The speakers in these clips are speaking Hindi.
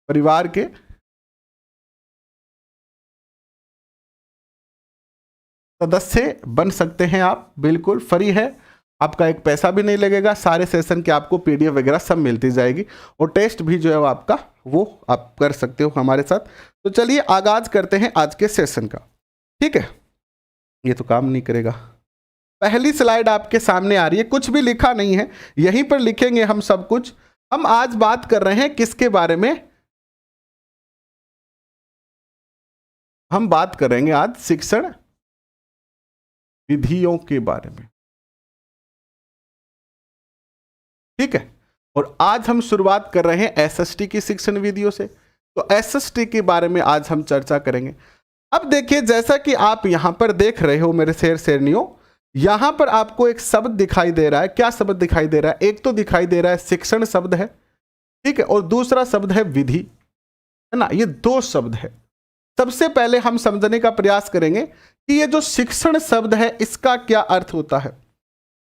परिवार के सदस्य बन सकते हैं आप, बिल्कुल फ्री है, आपका एक पैसा भी नहीं लगेगा, सारे सेशन के आपको पीडीएफ वगैरह सब मिलती जाएगी और टेस्ट भी जो है वो आपका वो आप कर सकते हो हमारे साथ। तो चलिए आगाज करते हैं आज के सेशन का, ठीक है। ये तो काम नहीं करेगा। पहली स्लाइड आपके सामने आ रही है, कुछ भी लिखा नहीं है, यहीं पर लिखेंगे हम सब कुछ। हम आज बात कर रहे हैं किसके बारे में, हम बात करेंगे आज शिक्षण विधियों के बारे में, ठीक है। और आज हम शुरुआत कर रहे हैं एसएसटी की शिक्षण विधियों से। तो एसएसटी के बारे में आज हम चर्चा करेंगे। अब देखिए, जैसा कि आप यहां पर देख रहे हो मेरे शेर शेरनियों, यहां पर आपको एक शब्द दिखाई दे रहा है। क्या शब्द दिखाई दे रहा है? एक तो दिखाई दे रहा है शिक्षण शब्द है, ठीक है, और दूसरा शब्द है विधि, है ना। ये दो शब्द है। सबसे पहले हम समझने का प्रयास करेंगे कि ये जो शिक्षण शब्द है इसका क्या अर्थ होता है,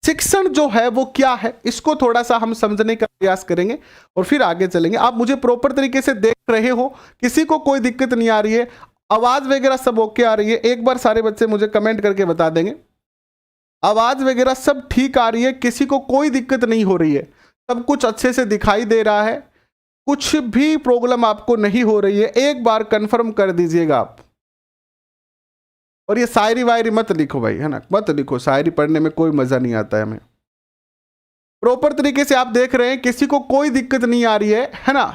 शिक्षण जो है वो क्या है, इसको थोड़ा सा हम समझने का प्रयास करेंगे और फिर आगे चलेंगे। आप मुझे प्रॉपर तरीके से देख रहे हो, किसी को कोई दिक्कत नहीं आ रही है, आवाज वगैरह सब ओके आ रही है? एक बार सारे बच्चे मुझे कमेंट करके बता देंगे आवाज वगैरह सब ठीक आ रही है, किसी को कोई दिक्कत नहीं हो रही है, सब कुछ अच्छे से दिखाई दे रहा है, कुछ भी प्रॉब्लम आपको नहीं हो रही है? एक बार कंफर्म कर दीजिएगा आप। और ये शायरी वायरी मत लिखो भाई, है ना, मत लिखो, शायरी पढ़ने में कोई मजा नहीं आता है हमें। प्रॉपर तरीके से आप देख रहे हैं, किसी को कोई दिक्कत नहीं आ रही है ना?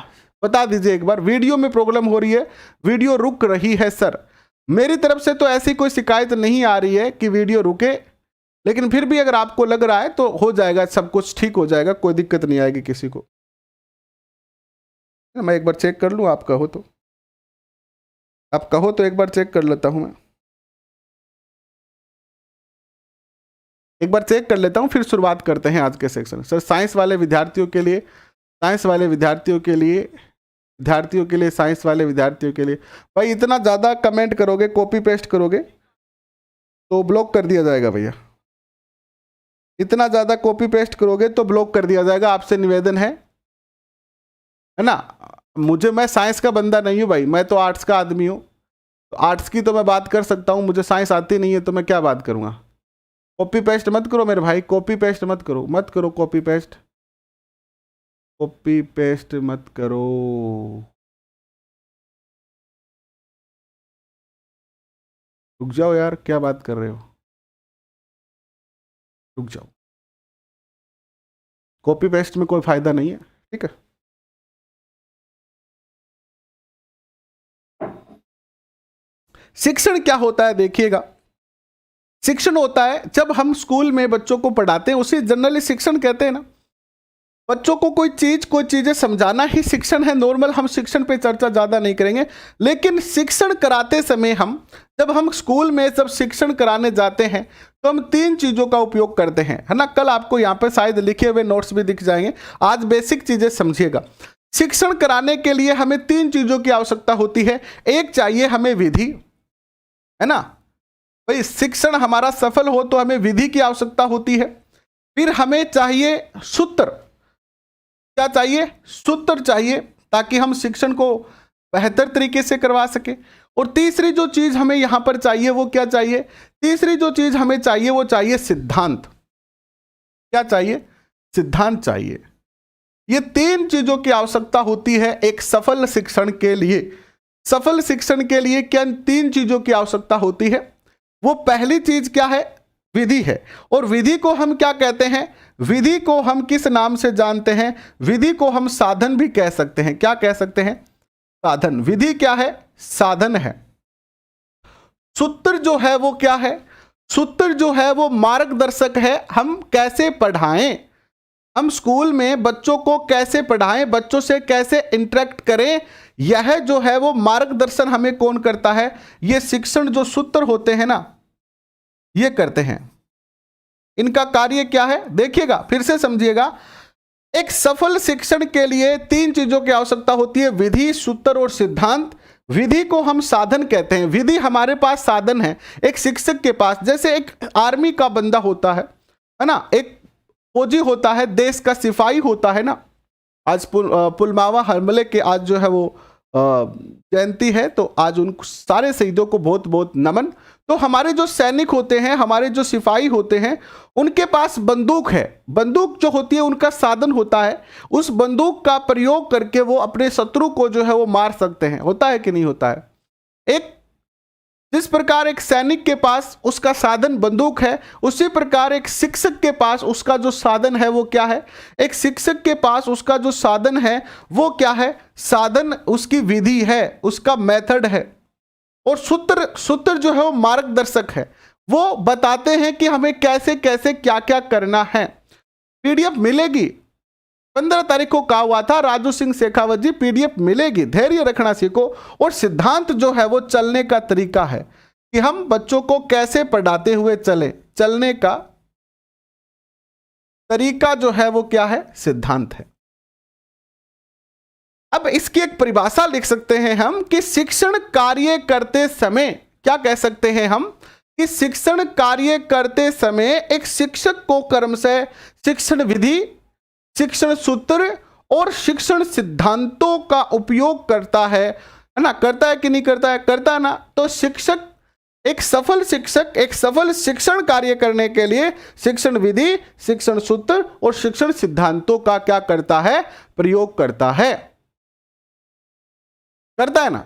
बता दीजिए एक बार। वीडियो में प्रॉब्लम हो रही है, वीडियो रुक रही है सर, मेरी तरफ से तो ऐसी कोई शिकायत नहीं आ रही है कि वीडियो रुके, लेकिन फिर भी अगर आपको लग रहा है तो हो जाएगा, सब कुछ ठीक हो जाएगा, कोई दिक्कत नहीं आएगी किसी को। मैं एक बार चेक कर लूं, आप कहो तो, आप कहो तो एक बार चेक कर लेता हूं मैं, एक बार चेक कर लेता हूं, फिर शुरुआत करते हैं आज के सेक्शन। सर साइंस वाले विद्यार्थियों के लिए, साइंस वाले विद्यार्थियों के लिए, विद्यार्थियों के लिए, साइंस वाले विद्यार्थियों के लिए। भाई इतना ज़्यादा कमेंट करोगे, कॉपी पेस्ट करोगे तो ब्लॉक कर दिया जाएगा भैया, इतना ज़्यादा कॉपी पेस्ट करोगे तो ब्लॉक कर दिया जाएगा। आपसे निवेदन है ना। मुझे, मैं साइंस का बंदा नहीं हूँ भाई, मैं तो आर्ट्स का आदमी हूँ, तो आर्ट्स की तो मैं बात कर सकता हूँ, मुझे साइंस आती नहीं है तो मैं क्या बात करूँगा। कॉपी पेस्ट मत करो मेरे भाई, कॉपी पेस्ट मत करो, मत करो कॉपी पेस्ट, कॉपी पेस्ट मत करो। रुक जाओ यार, क्या बात कर रहे हो, रुक जाओ, कॉपी पेस्ट में कोई फायदा नहीं है, ठीक है। शिक्षण क्या होता है देखिएगा, शिक्षण होता है जब हम स्कूल में बच्चों को पढ़ाते हैं, उसे जनरली शिक्षण कहते हैं ना। बच्चों को कोई चीजें समझाना ही शिक्षण है। नॉर्मल हम शिक्षण पे चर्चा ज्यादा नहीं करेंगे, लेकिन शिक्षण कराते समय जब हम स्कूल में जब शिक्षण कराने जाते हैं तो हम तीन चीजों का उपयोग करते हैं, है ना। कल आपको यहाँ पे शायद लिखे हुए नोट्स भी दिख जाएंगे, आज बेसिक चीजें समझिएगा। शिक्षण कराने के लिए हमें तीन चीजों की आवश्यकता होती है। एक चाहिए हमें विधि, है ना भाई, शिक्षण हमारा सफल हो तो हमें विधि की आवश्यकता होती है। फिर हमें चाहिए सूत्र, क्या चाहिए? सूत्र चाहिए, ताकि हम शिक्षण को बेहतर तरीके से करवा सके। और तीसरी जो चीज हमें यहां पर चाहिए वो क्या चाहिए? तीसरी जो चीज हमें चाहिए वो चाहिए सिद्धांत। क्या चाहिए? सिद्धांत चाहिए। ये तीन चीजों की आवश्यकता होती है एक सफल शिक्षण के लिए। सफल शिक्षण के लिए क्या तीन चीजों की आवश्यकता होती है? वो पहली चीज क्या है? विधि है। और विधि को हम क्या कहते हैं? विधि को हम किस नाम से जानते हैं? विधि को हम साधन भी कह सकते हैं। क्या कह सकते हैं? साधन। विधि क्या है? साधन है। सूत्र जो है वो क्या है? सूत्र जो है वो मार्गदर्शक है, हम कैसे पढ़ाएं, हम स्कूल में बच्चों को कैसे पढ़ाएं, बच्चों से कैसे इंटरेक्ट करें, यह जो है वो मार्गदर्शन हमें कौन करता है? ये शिक्षण जो सूत्र होते हैं ना, ये करते हैं। इनका कार्य क्या है देखिएगा, फिर से समझिएगा। एक सफल शिक्षण के लिए तीन चीजों की आवश्यकता होती है, विधि, सूत्र और सिद्धांत। विधि को हम साधन कहते हैं। विधि हमारे पास साधन है एक शिक्षक के पास। जैसे एक आर्मी का बंदा होता है ना, एक फौजी होता है, देश का सिपाही होता है ना, आज पुलवामा हमले के आज जो है वो जयंती है, तो आज उन सारे शहीदों को बहुत बहुत नमन। तो हमारे जो सैनिक होते हैं, हमारे जो सिपाही होते हैं, उनके पास बंदूक है। बंदूक जो होती है उनका साधन होता है। उस बंदूक का प्रयोग करके वो अपने शत्रु को जो है वो मार सकते हैं। होता है कि नहीं होता है? एक जिस प्रकार एक सैनिक के पास उसका साधन बंदूक है, उसी प्रकार एक शिक्षक के पास उसका जो साधन है वो क्या है? एक शिक्षक के पास उसका जो साधन है वो क्या है? साधन उसकी विधि है, उसका मेथड है। और सूत्र जो है वो मार्गदर्शक है, वो बताते हैं कि हमें कैसे कैसे क्या क्या करना है। पीडीएफ मिलेगी, 15 तारीख को कहा हुआ था राजू सिंह शेखावत जी, पीडीएफ मिलेगी। धैर्य रखना सीखो। और सिद्धांत जो है वो चलने का तरीका है कि हम बच्चों को कैसे पढ़ाते हुए चले, चलने का तरीका जो है वो क्या है? सिद्धांत है। अब इसकी एक परिभाषा लिख सकते हैं हम कि शिक्षण कार्य करते समय, क्या कह सकते हैं हम कि शिक्षण कार्य करते समय एक शिक्षक को क्रमशः शिक्षण विधि, शिक्षण सूत्र और शिक्षण सिद्धांतों का उपयोग करता है ना? करता है कि नहीं करता है? करता है ना। तो शिक्षक, एक सफल शिक्षक एक सफल शिक्षण कार्य करने के लिए शिक्षण विधि, शिक्षण सूत्र और शिक्षण सिद्धांतों का क्या करता है? प्रयोग करता है। करता है ना।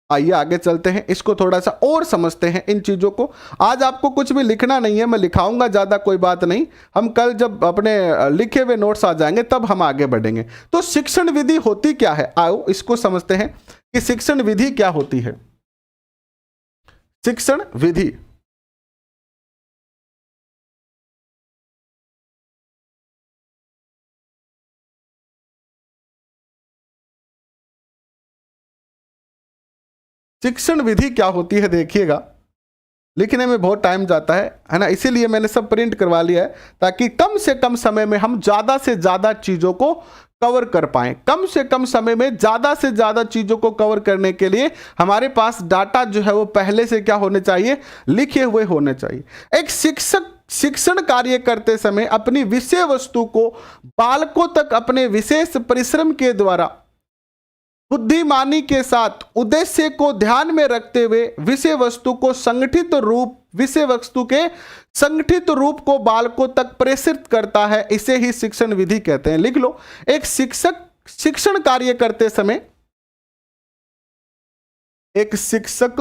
आइए आगे चलते हैं, इसको थोड़ा सा और समझते हैं इन चीजों को। आज आपको कुछ भी लिखना नहीं है, मैं लिखाऊंगा, ज्यादा कोई बात नहीं। हम कल जब अपने लिखे हुए नोट्स आ जाएंगे तब हम आगे बढ़ेंगे। तो शिक्षण विधि होती क्या है? आओ इसको समझते हैं कि शिक्षण विधि क्या होती है। शिक्षण विधि शिक्षण विधि क्या होती है? देखिएगा, लिखने में बहुत टाइम जाता है ना, इसीलिए मैंने सब प्रिंट करवा लिया है ताकि कम से कम समय में हम ज़्यादा से ज़्यादा चीज़ों को कवर कर पाएं। कम से कम समय में ज़्यादा से ज़्यादा चीज़ों को कवर करने के लिए हमारे पास डाटा जो है वो पहले से क्या होने चाहिए? लिखे हुए होने चाहिए। एक शिक्षक शिक्षण कार्य करते समय अपनी विषय वस्तु को बालकों तक अपने विशेष परिश्रम के द्वारा बुद्धिमानी के साथ उद्देश्य को ध्यान में रखते हुए विषय वस्तु को संगठित रूप, विषय वस्तु के संगठित रूप को बालकों तक प्रेषित करता है। इसे ही शिक्षण विधि कहते हैं। लिख लो, एक शिक्षक शिक्षण कार्य करते समय, एक शिक्षक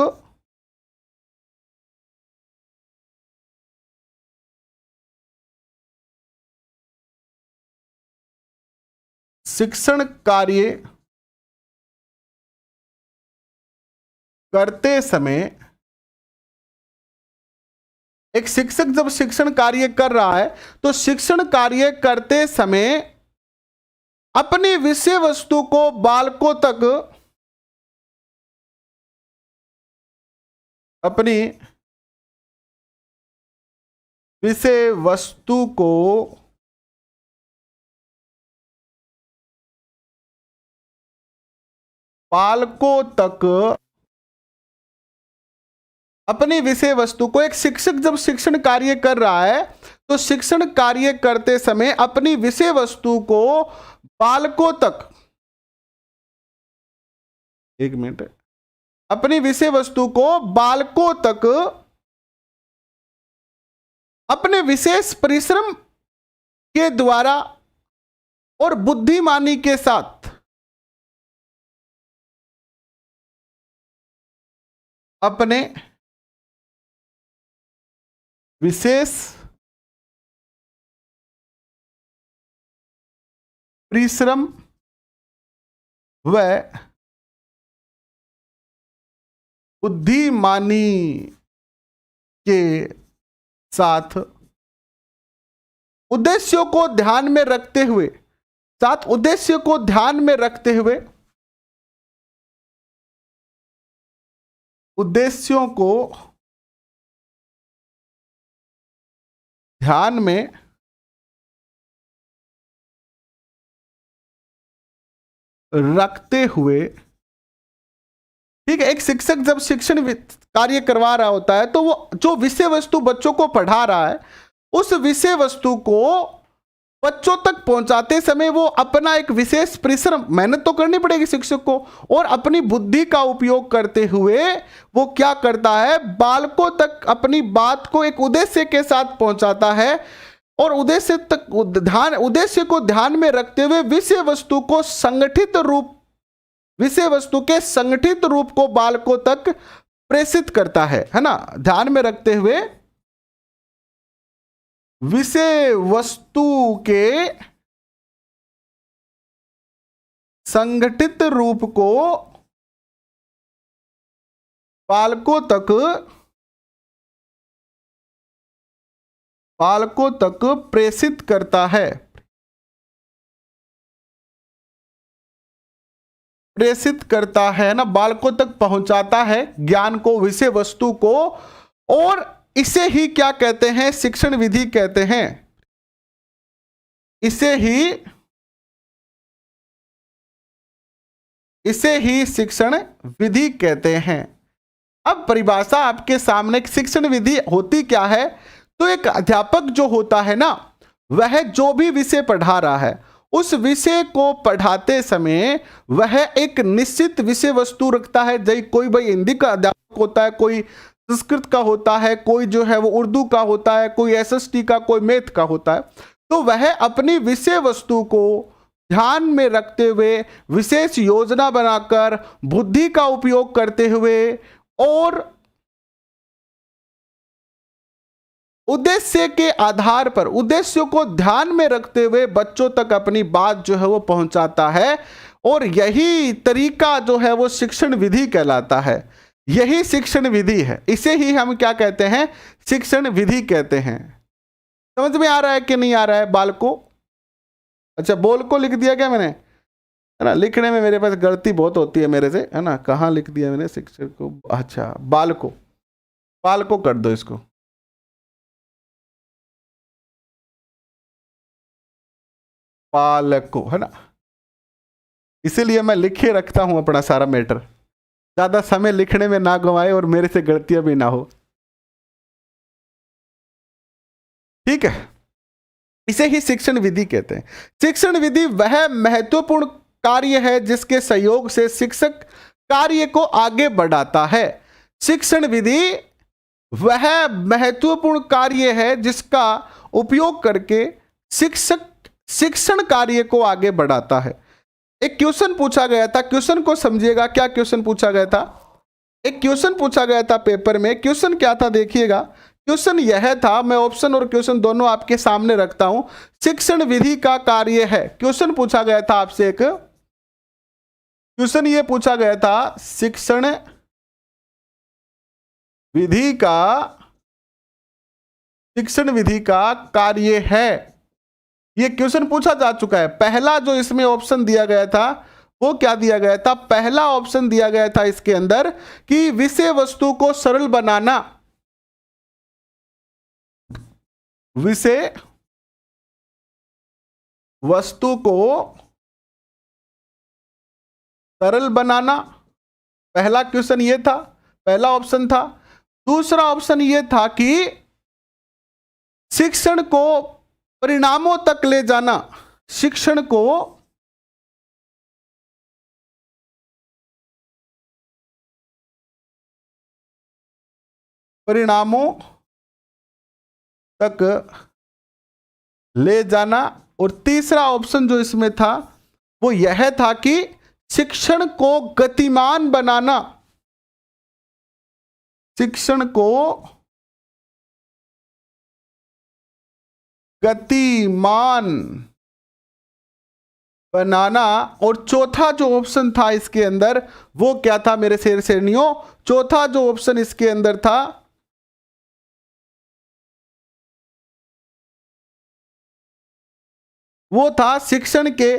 शिक्षण कार्य करते समय, एक शिक्षक जब शिक्षण कार्य कर रहा है तो शिक्षण कार्य करते समय अपनी विषय वस्तु को बालकों तक, अपनी विषय वस्तु को बालकों तक, अपनी विषय वस्तु को, एक शिक्षक जब शिक्षण कार्य कर रहा है तो शिक्षण कार्य करते समय अपनी विषय वस्तु को बालकों तक, एक मिनट, अपनी विषय वस्तु को बालकों तक अपने विशेष परिश्रम के द्वारा और बुद्धिमानी के साथ अपने विशेष परिश्रम व बुद्धिमानी के साथ उद्देश्यों को ध्यान में रखते हुए, उद्देश्य को ध्यान में रखते हुए, उद्देश्यों को ध्यान में रखते हुए, ठीक है। एक शिक्षक जब शिक्षण कार्य करवा रहा होता है तो वो जो विषय वस्तु बच्चों को पढ़ा रहा है उस विषय वस्तु को बच्चों तक पहुंचाते समय वो अपना एक विशेष परिश्रम, मेहनत तो करनी पड़ेगी शिक्षक को, और अपनी बुद्धि का उपयोग करते हुए वो क्या करता है, बालकों तक अपनी बात को एक उद्देश्य के साथ पहुंचाता है, और उद्देश्य को ध्यान में रखते हुए विषय वस्तु के संगठित रूप को बालकों तक प्रेषित करता है ना। ध्यान में रखते हुए विषय वस्तु के संगठित रूप को बालकों तक प्रेषित करता है, ना, बालकों तक पहुंचाता है ज्ञान को, विषय वस्तु को, और इसे ही क्या कहते हैं, शिक्षण विधि कहते हैं। इसे ही शिक्षण विधि कहते हैं। अब परिभाषा आपके सामने, शिक्षण विधि होती क्या है, तो एक अध्यापक जो होता है ना, वह जो भी विषय पढ़ा रहा है उस विषय को पढ़ाते समय वह एक निश्चित विषय वस्तु रखता है। जैसे कोई भाई हिंदी का अध्यापक होता है, कोई संस्कृत का होता है, कोई जो है वो उर्दू का होता है, कोई एसएसटी का, कोई मैथ का होता है। तो वह अपनी विषय वस्तु को ध्यान में रखते हुए विशेष योजना बनाकर बुद्धि का उपयोग करते हुए और उद्देश्य के आधार पर, उद्देश्यों को ध्यान में रखते हुए बच्चों तक अपनी बात जो है वो पहुंचाता है, और यही तरीका जो है वो शिक्षण विधि कहलाता है। यही शिक्षण विधि है, इसे ही हम क्या कहते हैं, शिक्षण विधि कहते हैं। समझ में आ रहा है कि नहीं आ रहा है बालको? अच्छा, बोल को लिख दिया क्या मैंने, है ना? लिखने में मेरे पास गलती बहुत होती है मेरे से, है ना? कहाँ लिख दिया मैंने शिक्षक को, अच्छा बालको, बालको कर दो इसको, बालको, है ना? इसीलिए मैं लिखे रखता हूं अपना सारा मैटर, ज्यादा समय लिखने में ना गवाए और मेरे से गलतियां भी ना हो। ठीक है, इसे ही शिक्षण विधि कहते हैं। शिक्षण विधि वह महत्वपूर्ण कार्य है जिसके सहयोग से शिक्षक कार्य को आगे बढ़ाता है। शिक्षण विधि वह महत्वपूर्ण कार्य है जिसका उपयोग करके शिक्षक शिक्षण कार्य को आगे बढ़ाता है। एक क्वेश्चन पूछा गया था, क्वेश्चन को समझिएगा। क्या क्वेश्चन पूछा गया था? एक क्वेश्चन पूछा गया था पेपर में। क्वेश्चन क्या था देखिएगा। क्वेश्चन यह था, मैं ऑप्शन और क्वेश्चन दोनों आपके सामने रखता हूं। शिक्षण विधि का कार्य है, क्वेश्चन पूछा गया था आपसे। एक क्वेश्चन ये पूछा गया था, शिक्षण विधि का कार्य है। ये क्वेश्चन पूछा जा चुका है। पहला जो इसमें ऑप्शन दिया गया था वो क्या दिया गया था? पहला ऑप्शन दिया गया था इसके अंदर कि विषय वस्तु को सरल बनाना, विषय वस्तु को सरल बनाना। पहला क्वेश्चन ये था, पहला ऑप्शन था। दूसरा ऑप्शन ये था कि शिक्षण को परिणामों तक ले जाना, शिक्षण को परिणामों तक ले जाना। और तीसरा ऑप्शन जो इसमें था वो यह था कि शिक्षण को गतिमान बनाना, शिक्षण को गतिमान बनाना। और चौथा जो ऑप्शन था इसके अंदर वो क्या था मेरे शेर शेरनियों? चौथा जो ऑप्शन इसके अंदर था वो था शिक्षण के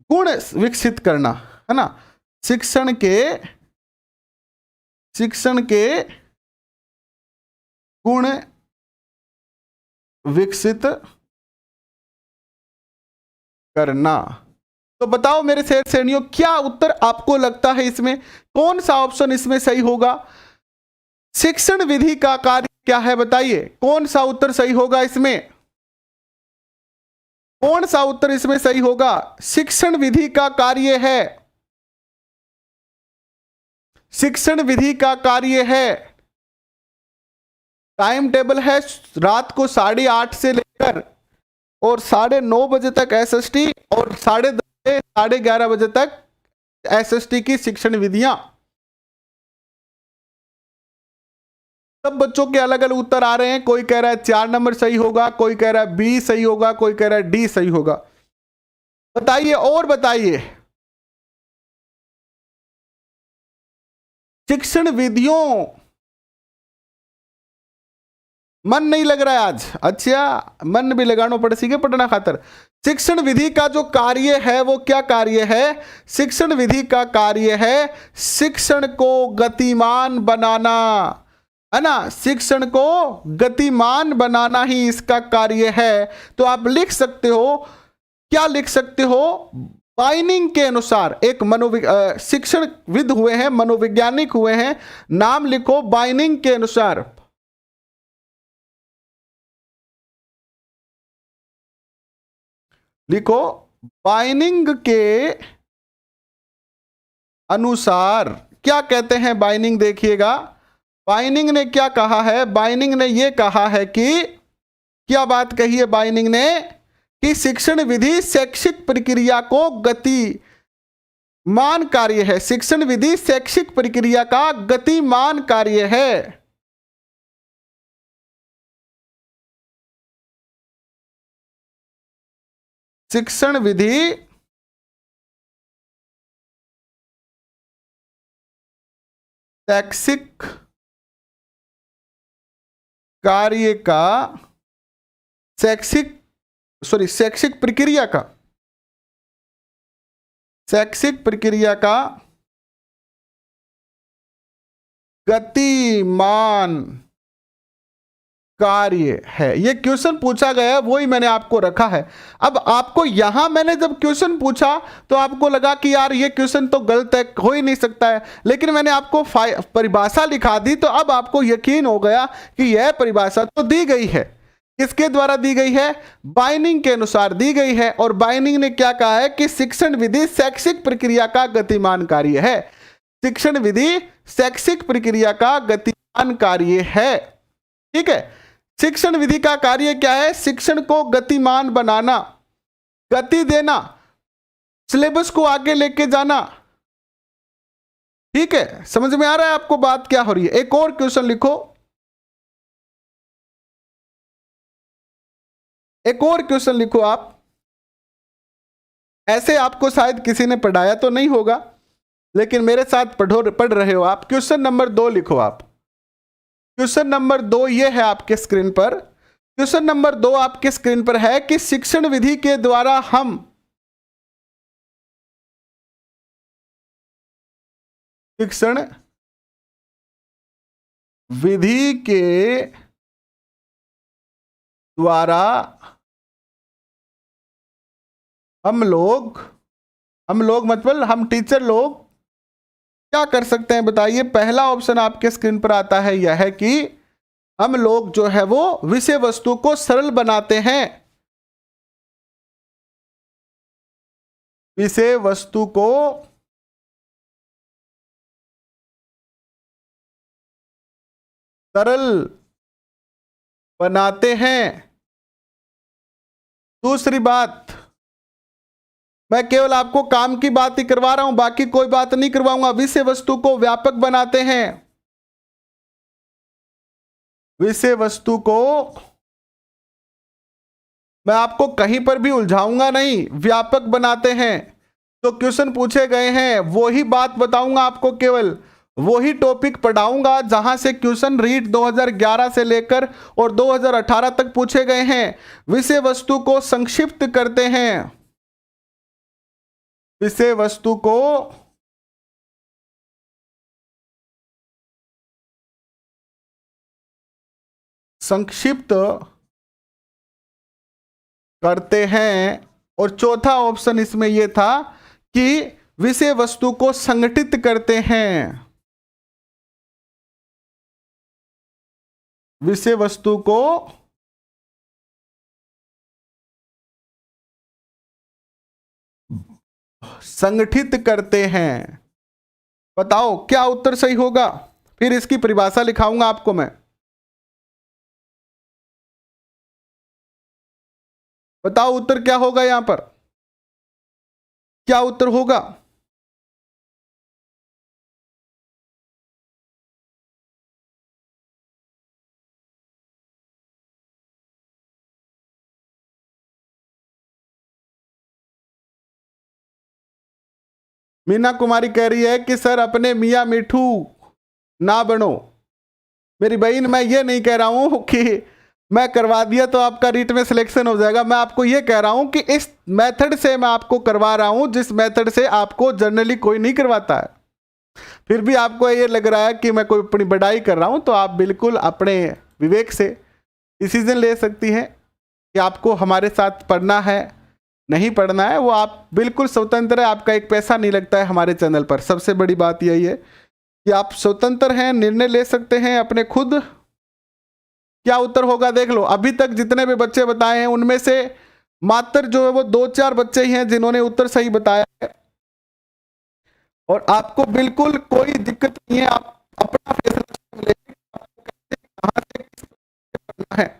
गुण विकसित करना, है ना? शिक्षण के गुण विकसित करना। तो बताओ मेरे शेर श्रेणियों, क्या उत्तर आपको लगता है इसमें? कौन सा ऑप्शन इसमें सही होगा? शिक्षण विधि का कार्य क्या है बताइए, कौन सा उत्तर सही होगा इसमें? कौन सा उत्तर इसमें सही होगा? शिक्षण विधि का कार्य है, शिक्षण विधि का कार्य है। टाइम टेबल है रात को 8:30 से लेकर और 9:30 बजे तक एसएसटी और 10:30 से 11:30 बजे तक एसएसटी की शिक्षण विधियां। सब बच्चों के अलग अलग उत्तर आ रहे हैं। कोई कह रहा है 4 नंबर सही होगा, कोई कह रहा है बी सही होगा, कोई कह रहा है डी सही होगा। बताइए और बताइए। शिक्षण विधियों, मन नहीं लग रहा है आज? अच्छा, मन भी लगाना पड़े सीखे पढ़ना खातर। शिक्षण विधि का जो कार्य है वो क्या कार्य है? शिक्षण विधि का कार्य है शिक्षण को गतिमान बनाना, है ना। शिक्षण को गतिमान बनाना ही इसका कार्य है। तो आप लिख सकते हो, क्या लिख सकते हो? बाइनिंग के अनुसार एक शिक्षणविद हुए हैं, मनोवैज्ञानिक हुए हैं, नाम लिखो बाइनिंग के अनुसार। लिखो बाइनिंग के अनुसार। क्या कहते हैं बाइनिंग? देखिएगा बाइनिंग ने क्या कहा है। बाइनिंग ने यह कहा है कि, क्या बात कही है बाइनिंग ने? कि शिक्षण विधि शैक्षिक प्रक्रिया को गतिमान कार्य है। शिक्षण विधि शैक्षिक प्रक्रिया का गतिमान कार्य है। शिक्षण विधि शैक्षिक कार्य का शैक्षिक प्रक्रिया का गतिमान कार्य है। यह क्वेश्चन पूछा गया है, वही मैंने आपको रखा है। अब आपको यहां मैंने जब क्वेश्चन पूछा तो आपको लगा कि यार ये क्वेश्चन तो गलत है, हो ही नहीं सकता है, लेकिन मैंने आपको परिभाषा लिखा दी तो अब आपको यकीन हो गया कि यह परिभाषा तो दी गई है। किसके द्वारा दी गई है? बाइनिंग के अनुसार दी गई है। और बाइनिंग ने क्या कहा है कि शिक्षण विधि शैक्षिक प्रक्रिया का गतिमान कार्य है। शिक्षण विधि शैक्षिक प्रक्रिया का गतिमान कार्य है। ठीक है। शिक्षण विधि का कार्य क्या है? शिक्षण को गतिमान बनाना, गति देना, सिलेबस को आगे लेके जाना। ठीक है, समझ में आ रहा है आपको बात क्या हो रही है? एक और क्वेश्चन लिखो, एक और क्वेश्चन लिखो आप। ऐसे आपको शायद किसी ने पढ़ाया तो नहीं होगा, लेकिन मेरे साथ पढ़ रहे हो आप। क्वेश्चन नंबर 2 लिखो आप। क्वेश्चन नंबर 2 ये है आपके स्क्रीन पर। क्वेश्चन नंबर 2 आपके स्क्रीन पर है कि शिक्षण विधि के द्वारा हम शिक्षण विधि के द्वारा हम लोग मतलब हम टीचर लोग क्या कर सकते हैं बताइए? पहला ऑप्शन आपके स्क्रीन पर आता है, यह है कि हम लोग जो है वो विषय वस्तु को सरल बनाते हैं। विषय वस्तु को सरल बनाते हैं। दूसरी बात, मैं केवल आपको काम की बात ही करवा रहा हूं, बाकी कोई बात नहीं करवाऊंगा। विषय वस्तु को व्यापक बनाते हैं। विषय वस्तु को मैं आपको कहीं पर भी उलझाऊंगा नहीं, व्यापक बनाते हैं। तो क्वेश्चन पूछे गए हैं वही बात बताऊंगा आपको, केवल वही टॉपिक पढ़ाऊंगा जहां से क्वेश्चन रीट 2011 से लेकर और 2018 तक पूछे गए हैं। विषय वस्तु को संक्षिप्त करते हैं। विषय वस्तु को संक्षिप्त करते हैं। और चौथा ऑप्शन इसमें यह था कि विषय वस्तु को संगठित करते हैं। विषय वस्तु को संगठित करते हैं। बताओ क्या उत्तर सही होगा? फिर इसकी परिभाषा लिखाऊंगा आपको मैं। बताओ उत्तर क्या होगा यहां पर, क्या उत्तर होगा? मीना कुमारी कह रही है कि सर अपने मियाँ मिठू ना बनो। मेरी बहन, मैं ये नहीं कह रहा हूं कि मैं करवा दिया तो आपका रीट में सिलेक्शन हो जाएगा। मैं आपको ये कह रहा हूं कि इस मेथड से मैं आपको करवा रहा हूं जिस मेथड से आपको जनरली कोई नहीं करवाता है। फिर भी आपको ये लग रहा है कि मैं कोई अपनी बढ़ाई कर रहा हूं, तो आप बिल्कुल अपने विवेक से डिसीजन ले सकती हैं कि आपको हमारे साथ पढ़ना है नहीं पढ़ना है। वो आप बिल्कुल स्वतंत्र है, आपका एक पैसा नहीं लगता है हमारे चैनल पर। सबसे बड़ी बात यही है कि आप स्वतंत्र हैं, निर्णय ले सकते हैं अपने खुद। क्या उत्तर होगा देख लो। अभी तक जितने भी बच्चे बताए हैं उनमें से मात्र जो है वो 2-4 बच्चे ही हैं जिन्होंने उत्तर सही बताया है, और आपको बिल्कुल कोई दिक्कत नहीं है। आप अपना फैसला ले कहां से करना है।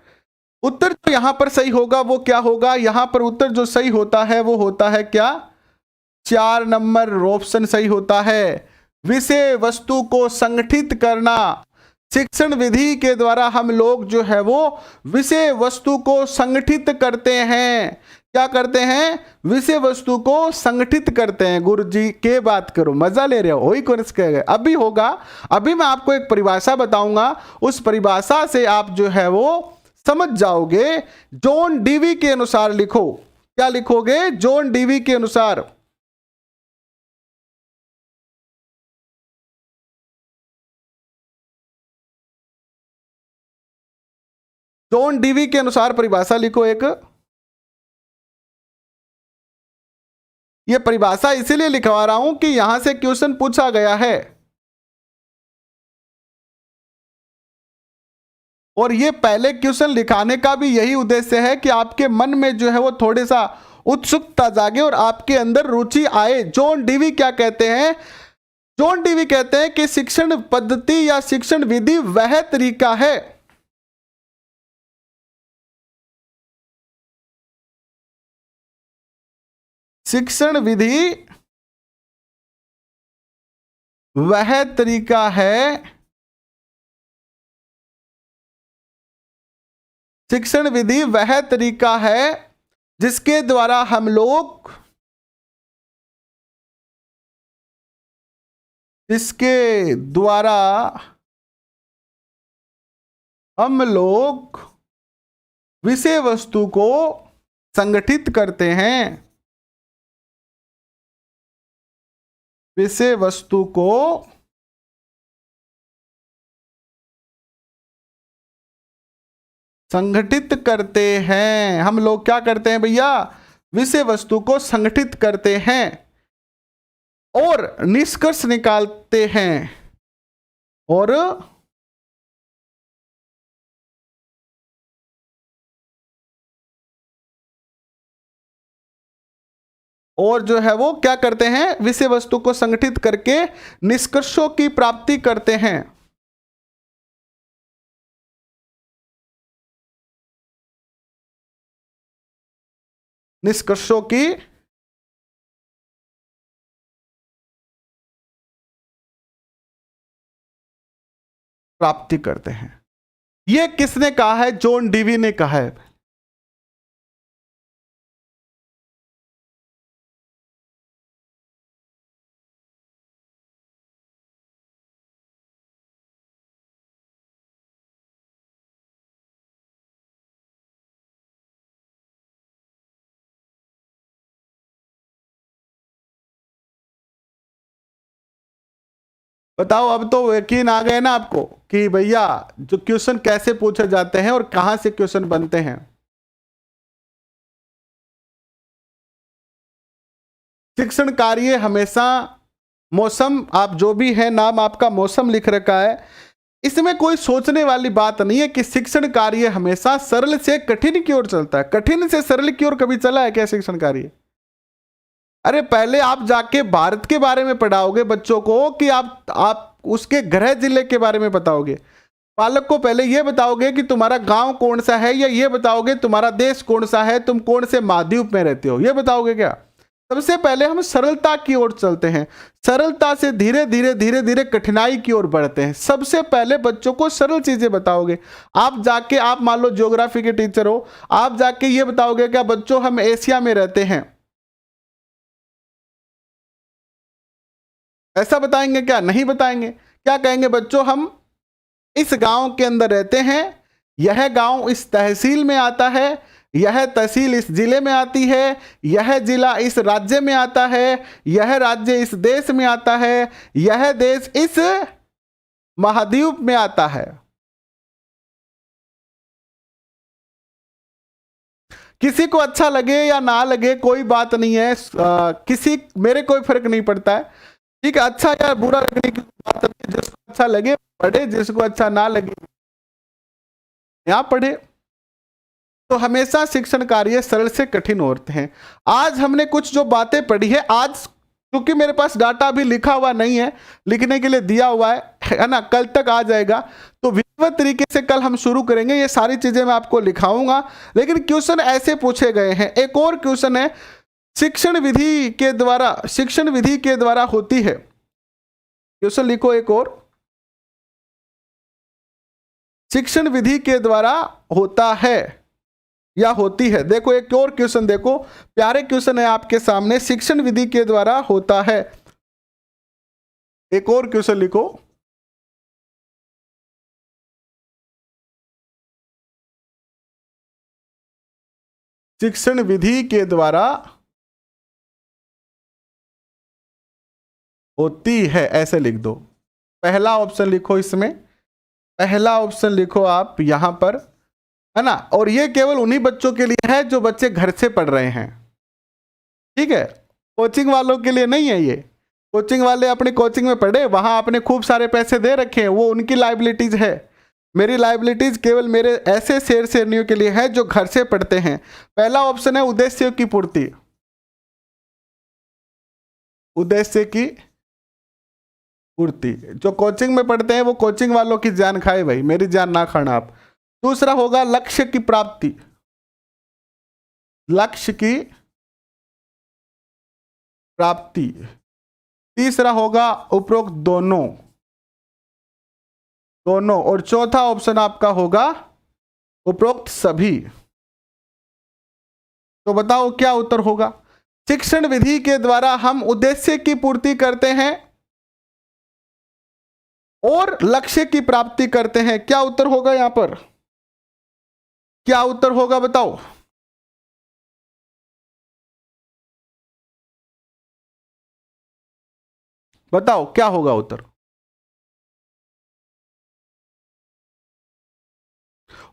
उत्तर जो यहां पर सही होगा वो क्या होगा? यहां पर उत्तर जो सही होता है वो होता है क्या? 4 नंबर ऑप्शन सही होता है। विषय वस्तु को संगठित करना। शिक्षण विधि के द्वारा हम लोग जो है वो विषय वस्तु को संगठित करते हैं। क्या करते हैं? विषय वस्तु को संगठित करते हैं। गुरु जी के बात करो, मजा ले रहे हो, वही कौन कह गए। अभी होगा, अभी मैं आपको एक परिभाषा बताऊंगा, उस परिभाषा से आप जो है वो समझ जाओगे। जॉन डीवी के अनुसार लिखो। क्या लिखोगे? जॉन डीवी के अनुसार। जॉन डीवी के अनुसार परिभाषा लिखो एक। ये परिभाषा इसीलिए लिखवा रहा हूं कि यहां से क्वेश्चन पूछा गया है, और ये पहले क्वेश्चन लिखाने का भी यही उद्देश्य है कि आपके मन में जो है वो थोड़ी सा उत्सुकता जागे और आपके अंदर रुचि आए। जॉन डीवी क्या कहते हैं? जॉन डीवी कहते हैं कि शिक्षण पद्धति या शिक्षण विधि वह तरीका है, शिक्षण विधि वह तरीका है, शिक्षण विधि वह तरीका है जिसके द्वारा हम लोग, जिसके द्वारा हम लोग विषय वस्तु को संगठित करते हैं, विषय वस्तु को संगठित करते हैं। हम लोग क्या करते हैं भैया? विषय वस्तु को संगठित करते हैं और निष्कर्ष निकालते हैं, और जो है वो क्या करते हैं? विषय वस्तु को संगठित करके निष्कर्षों की प्राप्ति करते हैं। निष्कर्षों की प्राप्ति करते हैं। यह किसने कहा है? जॉन डीवी ने कहा है। बताओ, अब तो यकीन आ गए ना आपको कि भैया जो क्वेश्चन कैसे पूछे जाते हैं और कहां से क्वेश्चन बनते हैं। शिक्षण कार्य हमेशा मौसम, आप जो भी है नाम आपका मौसम लिख रखा है, इसमें कोई सोचने वाली बात नहीं है कि शिक्षण कार्य हमेशा सरल से कठिन की ओर चलता है। कठिन से सरल की ओर कभी चला है क्या शिक्षण कार्य? अरे पहले आप जाके भारत के बारे में पढ़ाओगे बच्चों को कि आप उसके गृह जिले के बारे में बताओगे। बालक को पहले ये बताओगे कि तुम्हारा गांव कौन सा है, या ये बताओगे तुम्हारा देश कौन सा है, तुम कौन से महाद्वीप में रहते हो, ये बताओगे क्या? सबसे पहले हम सरलता की ओर चलते हैं, सरलता से धीरे धीरे धीरे धीरे कठिनाई की ओर बढ़ते हैं। सबसे पहले बच्चों को सरल चीजें बताओगे। आप जाके, आप मान लो ज्योग्राफी के टीचर हो, आप जाके ये बताओगे क्या बच्चों हम एशिया में रहते हैं, ऐसा बताएंगे क्या? नहीं बताएंगे। क्या कहेंगे बच्चों हम इस गांव के अंदर रहते हैं, यह गांव इस तहसील में आता है, यह तहसील इस जिले में आती है, यह जिला इस राज्य में आता है, यह राज्य इस देश में आता है, यह देश इस महाद्वीप में आता है। किसी को अच्छा लगे या ना लगे कोई बात नहीं है, मेरे कोई फर्क नहीं पड़ता है, ठीक है? अच्छा या बुरा लगने की बात नहीं है, जिसको अच्छा लगे पढ़े, जिसको अच्छा ना लगे यहां पढ़े। तो हमेशा शिक्षण कार्य सरल से कठिन होते हैं। आज हमने कुछ जो बातें पढ़ी है, आज क्योंकि मेरे पास डाटा अभी लिखा हुआ नहीं है, लिखने के लिए दिया हुआ है ना, कल तक आ जाएगा, तो विधिवत तरीके से कल हम शुरू करेंगे। ये सारी चीजें मैं आपको लिखाऊंगा, लेकिन क्वेश्चन ऐसे पूछे गए हैं। एक और क्वेश्चन है, शिक्षण विधि के द्वारा होती है, क्वेश्चन लिखो एक और, शिक्षण विधि के द्वारा होता है या होती है। देखो एक और क्वेश्चन, देखो प्यारे क्वेश्चन है आपके सामने, शिक्षण विधि के द्वारा होता है। एक और क्वेश्चन लिखो, शिक्षण विधि के द्वारा होती है, ऐसे लिख दो। पहला ऑप्शन लिखो, इसमें पहला ऑप्शन लिखो आप यहां पर, है ना। और ये केवल उन्हीं बच्चों के लिए है जो बच्चे घर से पढ़ रहे हैं, ठीक है? कोचिंग वालों के लिए नहीं है ये। कोचिंग वाले अपनी कोचिंग में पढ़े, वहां आपने खूब सारे पैसे दे रखे हैं, वो उनकी लाइबिलिटीज है। मेरी लाइबिलिटीज केवल मेरे ऐसे शेर शेरनियों के लिए है जो घर से पढ़ते हैं। पहला ऑप्शन है उद्देश्य की पूर्ति, उद्देश्य की पूर्ति। जो कोचिंग में पढ़ते हैं वो कोचिंग वालों की जान खाए भाई, मेरी जान ना खाना आप। दूसरा होगा लक्ष्य की प्राप्ति, लक्ष्य की प्राप्ति। तीसरा होगा उपरोक्त दोनों, दोनों। और चौथा ऑप्शन आपका होगा उपरोक्त सभी। तो बताओ क्या उत्तर होगा? शिक्षण विधि के द्वारा हम उद्देश्य की पूर्ति करते हैं और लक्ष्य की प्राप्ति करते हैं। क्या उत्तर होगा यहां पर? क्या उत्तर होगा बताओ? बताओ क्या होगा उत्तर?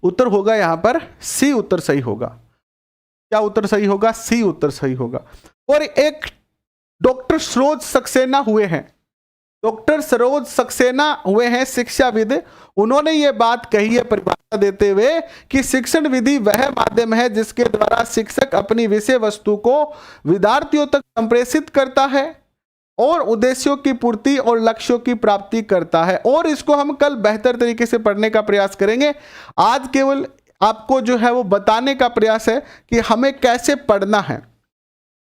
उत्तर होगा यहां पर सी उत्तर सही होगा। क्या उत्तर सही होगा? सी उत्तर सही होगा। और एक डॉक्टर सरोज सक्सेना हुए हैं, डॉक्टर सरोज सक्सेना हुए हैं शिक्षाविद। उन्होंने ये बात कही है परिभाषा देते हुए कि शिक्षण विधि वह माध्यम है जिसके द्वारा शिक्षक अपनी विषय वस्तु को विद्यार्थियों तक संप्रेषित करता है और उद्देश्यों की पूर्ति और लक्ष्यों की प्राप्ति करता है। और इसको हम कल बेहतर तरीके से पढ़ने का प्रयास करेंगे। आज केवल आपको जो है वो बताने का प्रयास है कि हमें कैसे पढ़ना है।